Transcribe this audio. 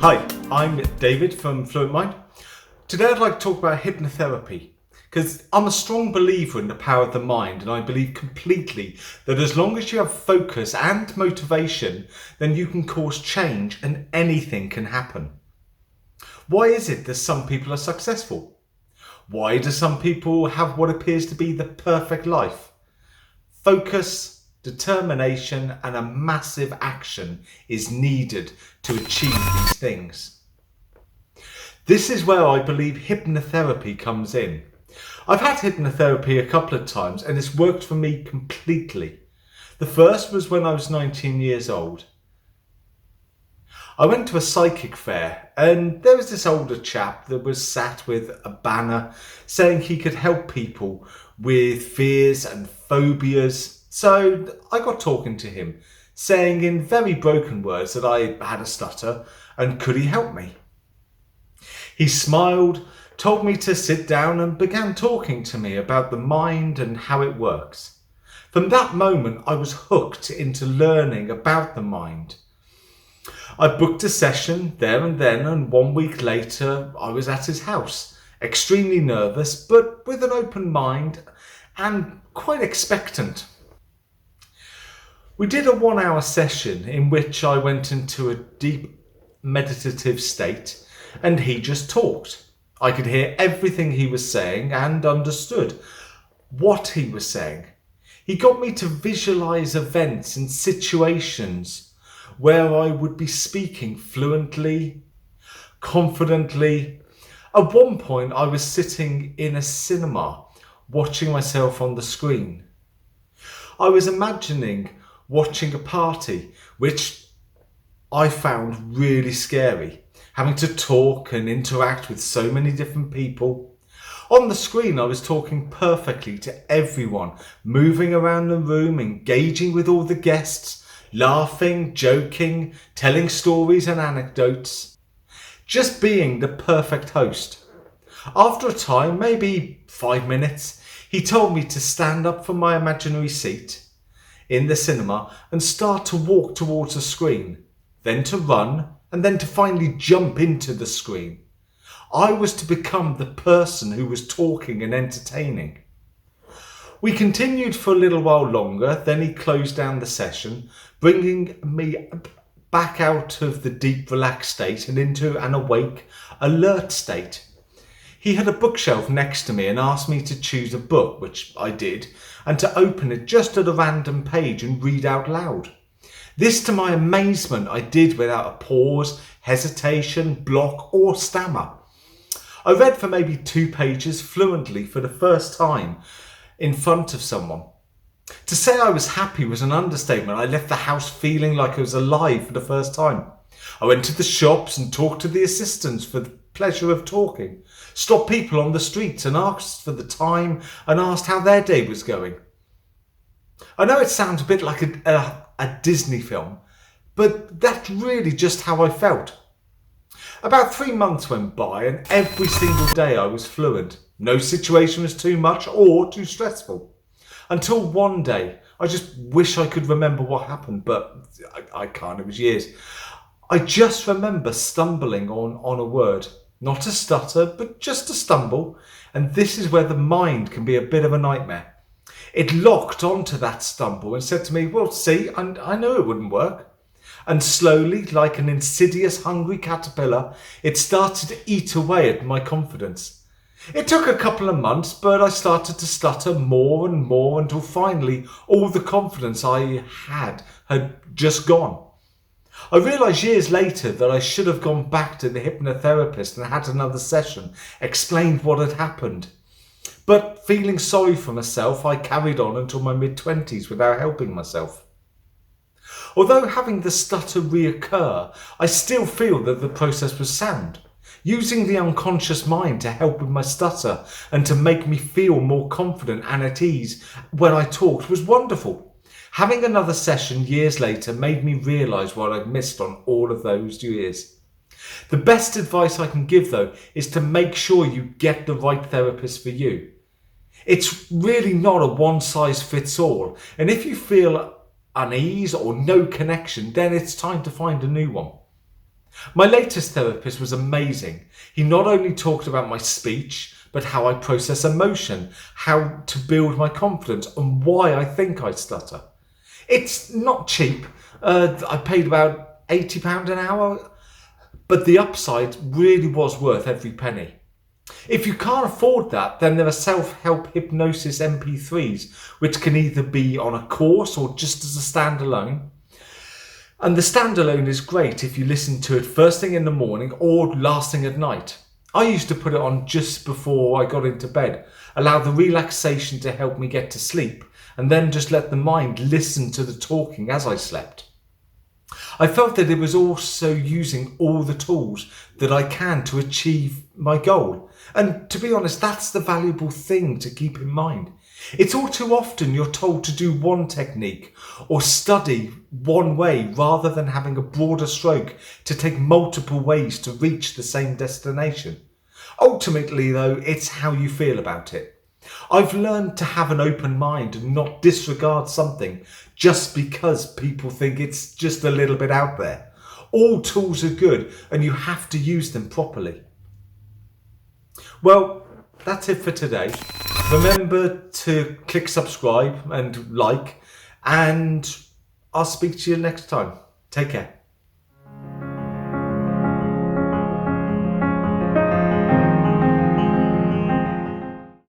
Hi, I'm David from Fluent. Today I'd like to talk about hypnotherapy because I'm a strong believer in the power of the mind, and I believe completely that as long as you have focus and motivation, then you can cause change and anything can happen. Why is it that some people are successful? Why do some people have what appears to be the perfect life? Focus, determination and a massive action is needed to achieve these things. This is where I believe hypnotherapy comes in. I've had hypnotherapy a couple of times and it's worked for me completely. The first was when I was 19 years old. I went to a psychic fair and there was this older chap that was sat with a banner saying he could help people with fears and phobias. So I got talking to him, saying in very broken words that I had a stutter and could he help me. He smiled, told me to sit down and began talking to me about the mind and how it works. From that moment I was hooked into learning about the mind. I booked a session there and then, and 1 week later I was at his house, extremely nervous but with an open mind and quite expectant. We did a 1 hour session in which I went into a deep meditative state and he just talked. I could hear everything he was saying and understood what he was saying. He got me to visualize events and situations where I would be speaking fluently, confidently. At one point I was sitting in a cinema watching myself on the screen. I was imagining watching a party, which I found really scary, having to talk and interact with so many different people. On the screen I was talking perfectly to everyone, moving around the room, engaging with all the guests, laughing, joking, telling stories and anecdotes, just being the perfect host. After a time, maybe 5 minutes, he told me to stand up from my imaginary seat in the cinema and start to walk towards the screen, then to run, and then to finally jump into the screen. I was to become the person who was talking and entertaining. We continued for a little while longer, then he closed down the session, bringing me back out of the deep relaxed state and into an awake, alert state. He had a bookshelf next to me and asked me to choose a book, which I did, and to open it just at a random page and read out loud. This, to my amazement, I did without a pause, hesitation, block or stammer. I read for maybe 2 pages fluently for the first time in front of someone. To say I was happy was an understatement. I left the house feeling like I was alive for the first time. I went to the shops and talked to the assistants for the pleasure of talking, stopped people on the streets and asked for the time and asked how their day was going. I know it sounds a bit like a Disney film, but that's really just how I felt. About 3 months went by and every single day I was fluent. No situation was too much or too stressful. Until one day, I just wish I could remember what happened, but I can't, it was years. I just remember stumbling on a word. Not a stutter, but just a stumble. And this is where the mind can be a bit of a nightmare. It locked onto that stumble and said to me, well, see, I knew it wouldn't work. And slowly, like an insidious, hungry caterpillar, it started to eat away at my confidence. It took a couple of months, but I started to stutter more and more until finally all the confidence I had just gone. I realised years later that I should have gone back to the hypnotherapist and had another session, explained what had happened. But feeling sorry for myself, I carried on until my mid-20s without helping myself. Although having the stutter reoccur, I still feel that the process was sound. Using the unconscious mind to help with my stutter and to make me feel more confident and at ease when I talked was wonderful. Having another session years later made me realise what I'd missed on all of those years. The best advice I can give though is to make sure you get the right therapist for you. It's really not a one size fits all, and if you feel unease or no connection, then it's time to find a new one. My latest therapist was amazing. He not only talked about my speech, but how I process emotion, how to build my confidence, and why I think I stutter. It's not cheap. I paid about £80 an hour, but the upside really was worth every penny. If you can't afford that, then there are self-help hypnosis MP3s, which can either be on a course or just as a standalone. And the standalone is great if you listen to it first thing in the morning or last thing at night. I used to put it on just before I got into bed, allow the relaxation to help me get to sleep, and then just let the mind listen to the talking as I slept. I felt that it was also using all the tools that I can to achieve my goal. And to be honest, that's the valuable thing to keep in mind. It's all too often you're told to do one technique or study one way rather than having a broader stroke to take multiple ways to reach the same destination. Ultimately, though, it's how you feel about it. I've learned to have an open mind and not disregard something just because people think it's just a little bit out there. All tools are good and you have to use them properly. Well, that's it for today. Remember to click subscribe and like, and I'll speak to you next time. Take care.